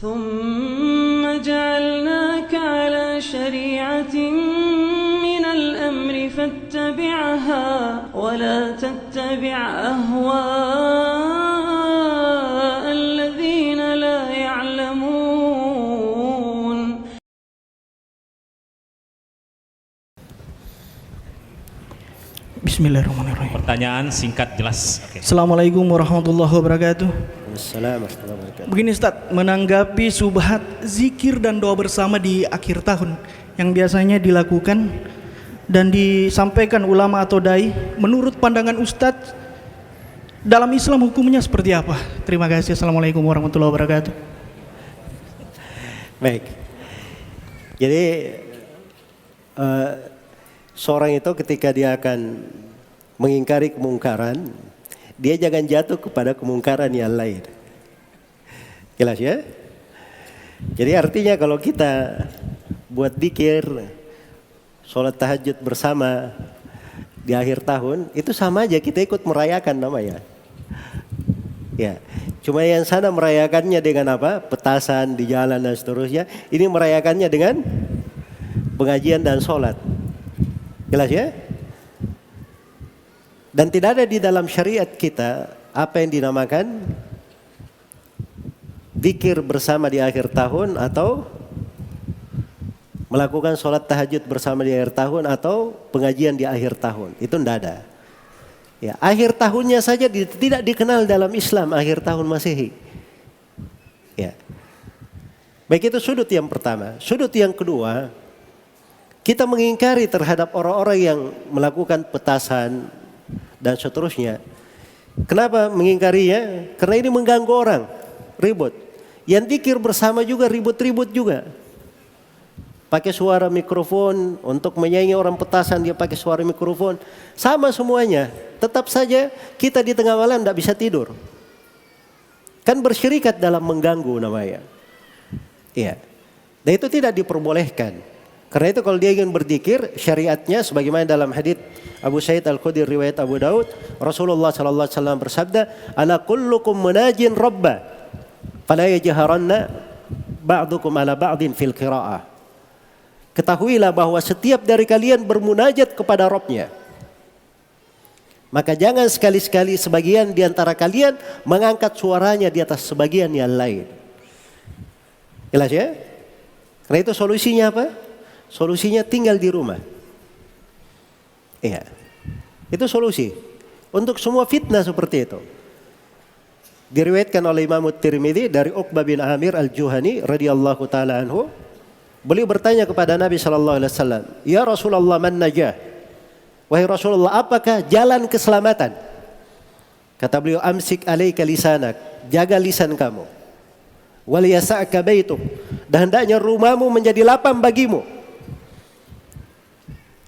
ثم جعلناك على شريعة من الأمر فاتبعها ولا تتبع أهواء الذين لا يعلمون. Bismillahirrahmanirrahim. Pertanyaan singkat jelas. Oke. Assalamualaikum warahmatullahi wabarakatuh. Assalamualaikum warahmatullahi wabarakatuh. Begini Ustaz, menanggapi subhat zikir dan doa bersama di akhir tahun yang biasanya dilakukan dan disampaikan ulama atau dai, menurut pandangan Ustaz dalam Islam hukumnya seperti apa? Terima kasih. Assalamualaikum warahmatullahi wabarakatuh. Baik. Jadi seorang itu ketika dia akan mengingkari kemungkaran, dia jangan jatuh kepada kemungkaran yang lain. Jelas ya? Jadi artinya kalau kita buat zikir, sholat tahajud bersama di akhir tahun, itu sama aja kita ikut merayakan namanya. Ya, cuma yang sana merayakannya dengan apa? Petasan di jalan dan seterusnya. Ini merayakannya dengan pengajian dan sholat. Jelas ya? Dan tidak ada di dalam syariat kita apa yang dinamakan zikir bersama di akhir tahun atau melakukan sholat tahajud bersama di akhir tahun atau pengajian di akhir tahun. Itu tidak ada. Ya, akhir tahunnya saja tidak dikenal dalam Islam, akhir tahun Masehi. Ya. Baik, itu sudut yang pertama. Sudut yang kedua, kita mengingkari terhadap orang-orang yang melakukan petasan dan seterusnya. Kenapa mengingkarinya? Karena ini mengganggu orang, ribut. Yang zikir bersama juga ribut-ribut juga. Pakai suara mikrofon untuk menyanyi orang petasan, dia pakai suara mikrofon. Sama semuanya. Tetap saja kita di tengah malam tidak bisa tidur. Kan bersyirikat dalam mengganggu namanya. Iya. Dan itu tidak diperbolehkan. Karena itu kalau dia ingin berzikir, syariatnya sebagaimana dalam hadits Abu Sa'id Al-Khudri riwayat Abu Daud, Rasulullah sallallahu alaihi wasallam bersabda, "Ala kullukum munajin rabba, fala yajharanna ba'dukum ala ba'din fil qira'ah." Ketahuilah bahwa setiap dari kalian bermunajat kepada Rabb-nya. Maka jangan sekali-sekali sebagian di antara kalian mengangkat suaranya di atas sebagian yang lain. Jelas ya? Karena itu solusinya apa? Solusinya tinggal di rumah. Iya. Itu solusi untuk semua fitnah seperti itu. Diriwayatkan oleh Imam Tirmidzi dari Uqbah bin Amir Al-Juhani radhiyallahu taala anhu, beliau bertanya kepada Nabi sallallahu alaihi wasallam, "Ya Rasulullah, man najah?" Wahai Rasulullah, apakah jalan keselamatan? Kata beliau, "Amsik alaika lisanak." Jaga lisan kamu. Wal yasa'ka baituk. Dan hendaknya rumahmu menjadi lapang bagimu.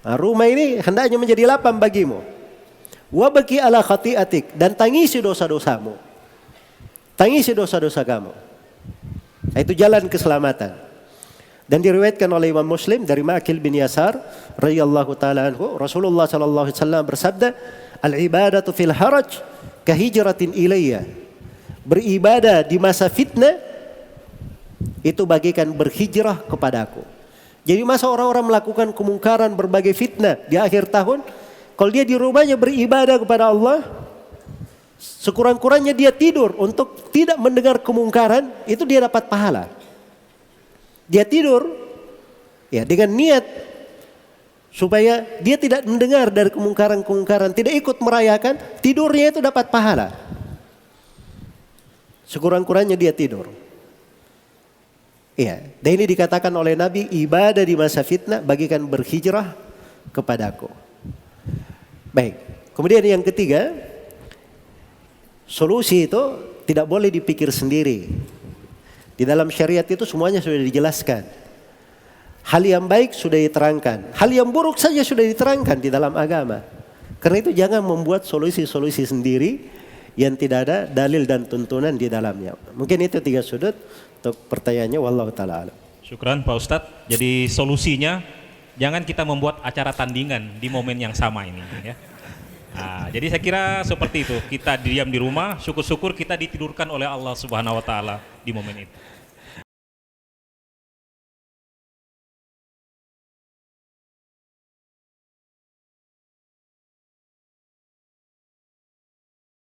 Nah, rumah ini hendaknya menjadi lapang bagimu. Wabaki ala khati'atik, dan tangisi dosa-dosamu. Tangisi dosa-dosa kamu. Nah, itu jalan keselamatan. Dan diriwayatkan oleh Imam Muslim dari Ma'qil bin Yasar radhiyallahu taala anhu, Rasulullah sallallahu alaihi wasallam bersabda, "Al-ibadatu fil haraj kahijratin ilayya." Beribadah di masa fitnah itu bagikan berhijrah kepadaku. Jadi masa orang-orang melakukan kemungkaran berbagai fitnah di akhir tahun, kalau dia di rumahnya beribadah kepada Allah, sekurang-kurangnya dia tidur untuk tidak mendengar kemungkaran, itu dia dapat pahala. Dia tidur ya dengan niat supaya dia tidak mendengar dari kemungkaran-kemungkaran, tidak ikut merayakan, tidurnya itu dapat pahala. Sekurang-kurangnya dia tidur. Iya, dan ini dikatakan oleh Nabi, ibadah di masa fitnah bagikan berhijrah kepadaku. Baik, kemudian yang ketiga, solusi itu tidak boleh dipikir sendiri. Di dalam syariat itu semuanya sudah dijelaskan. Hal yang baik sudah diterangkan, hal yang buruk saja sudah diterangkan di dalam agama. Karena itu jangan membuat solusi-solusi sendiri yang tidak ada dalil dan tuntunan di dalamnya. Mungkin itu 3 sudut untuk pertanyaannya, wallahu taala alam. Syukran Pak Ustadz. Jadi solusinya jangan kita membuat acara tandingan di momen yang sama ini ya. Nah, jadi saya kira seperti itu. Kita diam di rumah, syukur-syukur kita ditidurkan oleh Allah Subhanahu wa taala di momen itu.